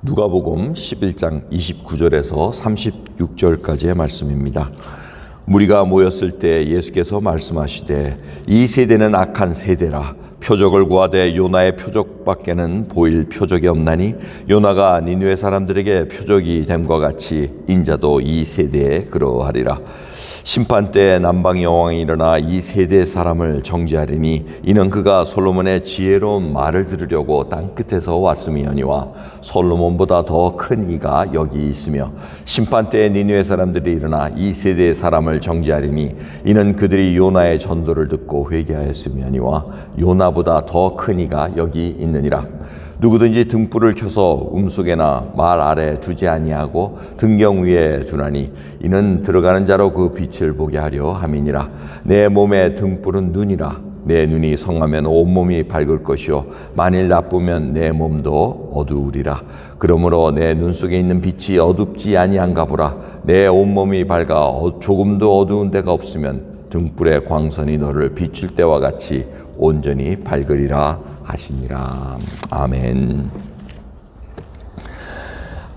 누가복음 11장 29절에서 36절까지의 말씀입니다. 무리가 모였을 때 예수께서 말씀하시되 이 세대는 악한 세대라. 표적을 구하되 요나의 표적밖에는 보일 표적이 없나니 요나가 니느웨 사람들에게 표적이 됨과 같이 인자도 이 세대에 그러하리라. 심판 때 남방 여왕이 일어나 이 세대 사람을 정죄하리니 이는 그가 솔로몬의 지혜로운 말을 들으려고 땅끝에서 왔음이니와 솔로몬보다 더 큰 이가 여기 있으며 심판 때 니느웨 사람들이 일어나 이 세대 사람을 정죄하리니 이는 그들이 요나의 전도를 듣고 회개하였음이니와 요나보다 더 큰 이가 여기 있느니라. 누구든지 등불을 켜서 음속에나 말 아래 두지 아니하고 등경 위에 두나니 이는 들어가는 자로 그 빛을 보게 하려 함이니라. 내 몸의 등불은 눈이라. 내 눈이 성하면 온몸이 밝을 것이요 만일 나쁘면 내 몸도 어두우리라. 그러므로 내 눈 속에 있는 빛이 어둡지 아니한가 보라. 내 온몸이 밝아 조금도 어두운 데가 없으면 등불의 광선이 너를 비출 때와 같이 온전히 밝으리라 하시니라. 아멘.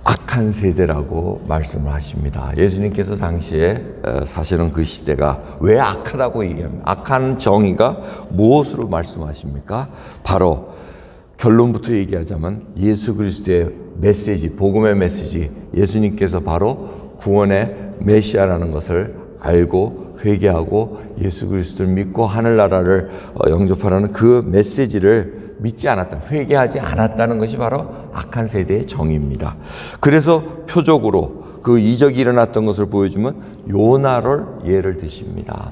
악한 세대라고 말씀을 하십니다. 예수님께서 당시에 사실은 그 시대가 왜 악하다고 얘기합니까? 악한 정의가 무엇으로 말씀하십니까? 바로 결론부터 얘기하자면 예수 그리스도의 메시지, 복음의 메시지, 예수님께서 바로 구원의 메시아라는 것을 알고 회개하고 예수 그리스도를 믿고 하늘나라를 영접하라는 그 메시지를 믿지 않았다, 회개하지 않았다는 것이 바로 악한 세대의 정의입니다. 그래서 표적으로 그 이적이 일어났던 것을 보여주면 요나를 예를 드십니다.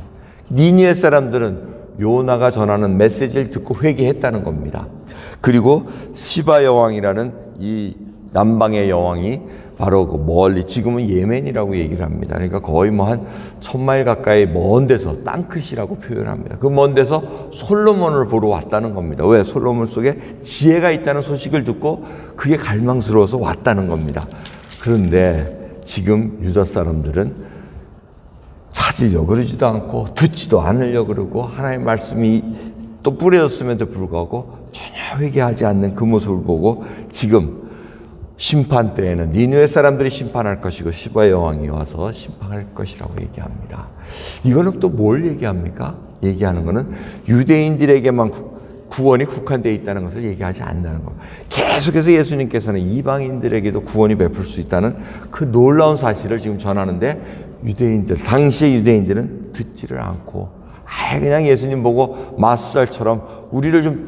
니느웨 사람들은 요나가 전하는 메시지를 듣고 회개했다는 겁니다. 그리고 시바 여왕이라는 이 남방의 여왕이 바로 그 멀리, 지금은 예멘이라고 얘기를 합니다. 그러니까 거의 뭐 한 1000마일 가까이 먼 데서, 땅끝이라고 표현합니다. 그 먼 데서 솔로몬을 보러 왔다는 겁니다. 왜? 솔로몬 속에 지혜가 있다는 소식을 듣고 그게 갈망스러워서 왔다는 겁니다. 그런데 지금 유다 사람들은 찾으려고 그러지도 않고 듣지도 않으려고 그러고 하나님의 말씀이 또 뿌려졌음에도 불구하고 전혀 회개하지 않는 그 모습을 보고 지금 심판 때에는 니느웨 사람들이 심판할 것이고 시바 여왕이 와서 심판할 것이라고 얘기합니다. 이거는 또 뭘 얘기합니까? 얘기하는 것은 유대인들에게만 구원이 국한되어 있다는 것을 얘기하지 않는다는 겁니다. 계속해서 예수님께서는 이방인들에게도 구원이 베풀 수 있다는 그 놀라운 사실을 지금 전하는데 유대인들, 당시의 유대인들은 듣지를 않고 그냥 예수님 보고 마술살처럼 우리를 좀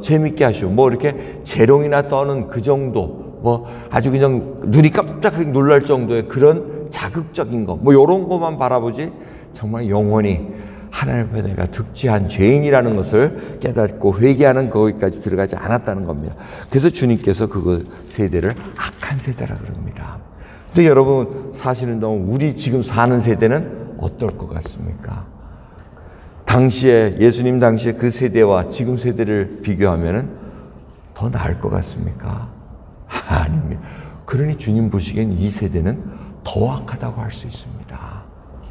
재밌게 하시오. 뭐 이렇게 재롱이나 떠는 그 정도, 뭐 아주 그냥 눈이 깜짝하게 놀랄 정도의 그런 자극적인 거, 뭐 이런 것만 바라보지 정말 영원히 하나님 앞에 내가 득지한 죄인이라는 것을 깨닫고 회개하는 거기까지 들어가지 않았다는 겁니다. 그래서 주님께서 그 세대를 악한 세대라 그럽니다. 근데 여러분 사시는 동안 우리 지금 사는 세대는 어떨 것 같습니까? 당시에 예수님 당시에 그 세대와 지금 세대를 비교하면은 더 나을 것 같습니까? 아닙니다. 그러니 주님 보시기엔 이 세대는 더 악하다고 할 수 있습니다.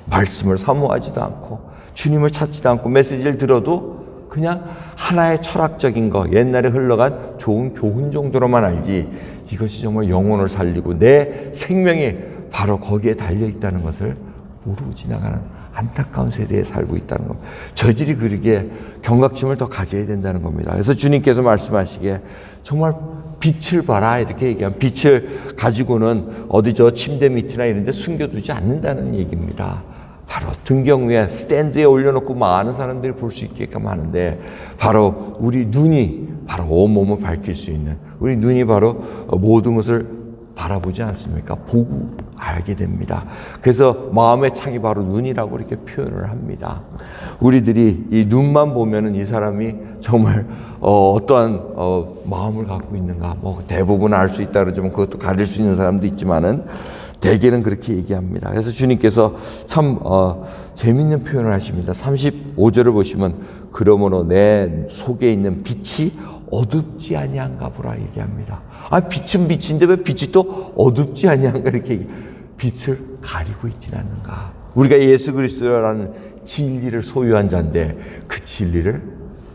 말씀을 사모하지도 않고 주님을 찾지도 않고 메시지를 들어도 그냥 하나의 철학적인 거, 옛날에 흘러간 좋은 교훈 정도로만 알지 이것이 정말 영혼을 살리고 내 생명이 바로 거기에 달려있다는 것을 모르고 지나가는 안타까운 세대에 살고 있다는 겁니다. 저희들이 그러기에 경각심을 더 가져야 된다는 겁니다. 그래서 주님께서 말씀하시기에 정말 빛을 봐라 이렇게 얘기하면 빛을 가지고는 어디 저 침대 밑이나 이런 데 숨겨두지 않는다는 얘기입니다. 바로 등경 위에 스탠드에 올려놓고 많은 사람들이 볼 수 있게끔 하는데 바로 우리 눈이 바로 온몸을 밝힐 수 있는 우리 눈이 바로 모든 것을 바라보지 않습니까? 보고 알게 됩니다. 그래서 마음의 창이 바로 눈이라고 이렇게 표현을 합니다. 우리들이 이 눈만 보면은 이 사람이 정말 어떠한 마음을 갖고 있는가, 뭐 대부분 알 수 있다 그러지만 그것도 가릴 수 있는 사람도 있지만은 대개는 그렇게 얘기합니다. 그래서 주님께서 참 재밌는 표현을 하십니다. 35절을 보시면 그러므로 내 속에 있는 빛이 어둡지 아니한가 보라 얘기합니다. 빛은 빛인데 왜 빛이 또 어둡지 아니한가 이렇게 빛을 가리고 있진 않는가. 우리가 예수 그리스도라는 진리를 소유한 자인데 그 진리를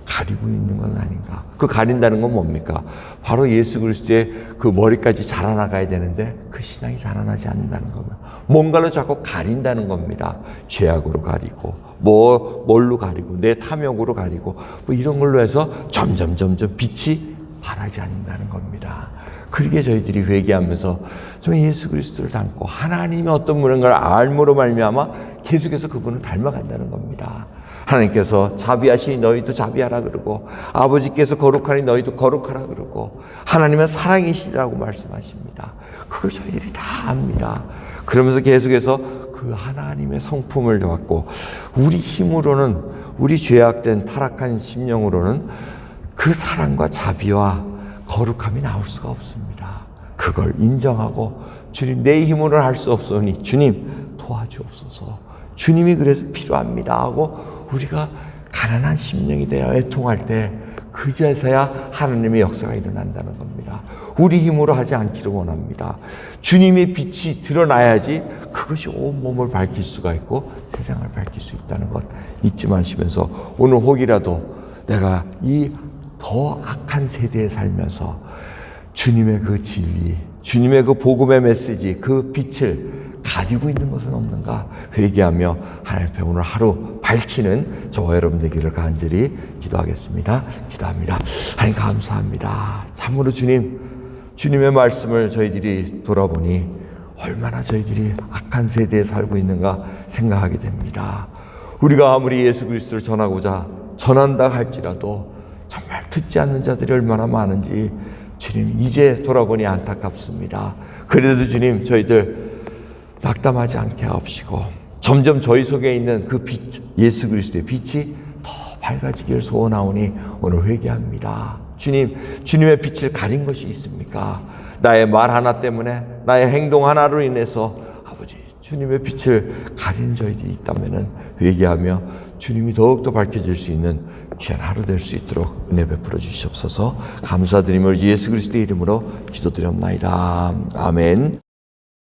가리고 있는 건 아닌가? 그 가린다는 건 뭡니까? 바로 예수 그리스도의 그 머리까지 자라나가야 되는데 그 신앙이 자라나지 않는다는 겁니다. 뭔가로 자꾸 가린다는 겁니다. 죄악으로 가리고 뭘로 가리고 내 탐욕으로 가리고 뭐 이런 걸로 해서 점점 빛이 바라지 않는다는 겁니다. 그러게 저희들이 회개하면서 좀 예수 그리스도를 닮고 하나님의 어떤 분인가를 알므로 말미암아 계속해서 그분을 닮아간다는 겁니다. 하나님께서 자비하시니 너희도 자비하라 그러고 아버지께서 거룩하니 너희도 거룩하라 그러고 하나님은 사랑이시라고 말씀하십니다. 그걸 저희들이 다 압니다. 그러면서 계속해서 그 하나님의 성품을 받고 우리 힘으로는 우리 죄악된 타락한 심령으로는 그 사랑과 자비와 거룩함이 나올 수가 없습니다. 그걸 인정하고 주님 내 힘으로는 할 수 없으니 주님 도와주옵소서. 주님이 그래서 필요합니다 하고 우리가 가난한 심령이 되어 애통할 때 그제서야 하나님의 역사가 일어난다는 겁니다. 우리 힘으로 하지 않기를 원합니다. 주님의 빛이 드러나야지 그것이 온몸을 밝힐 수가 있고 세상을 밝힐 수 있다는 것 잊지 마시면서 오늘 혹이라도 내가 이 더 악한 세대에 살면서 주님의 그 진리, 주님의 그 복음의 메시지, 그 빛을 가리고 있는 것은 없는가 회개하며 하나님 앞에 오늘 하루 밝히는 저와 여러분 되기를 간절히 기도하겠습니다. 기도합니다. 하나님 감사합니다. 참으로 주님의 말씀을 저희들이 돌아보니 얼마나 저희들이 악한 세대에 살고 있는가 생각하게 됩니다. 우리가 아무리 예수 그리스도를 전한다 할지라도 정말 듣지 않는 자들이 얼마나 많은지 주님 이제 돌아보니 안타깝습니다. 그래도 주님 저희들 낙담하지 않게 하옵시고 점점 저희 속에 있는 그 빛, 예수 그리스도의 빛이 더 밝아지기를 소원하오니 오늘 회개합니다. 주님, 주님의 빛을 가린 것이 있습니까? 나의 말 하나 때문에 나의 행동 하나로 인해서 아버지 주님의 빛을 가린 저희들이 있다면 회개하며 주님이 더욱더 밝혀질 수 있는 귀한 하루 될 수 있도록 은혜 베풀어 주시옵소서. 감사드리며 예수 그리스도의 이름으로 기도드렸나이다. 아멘.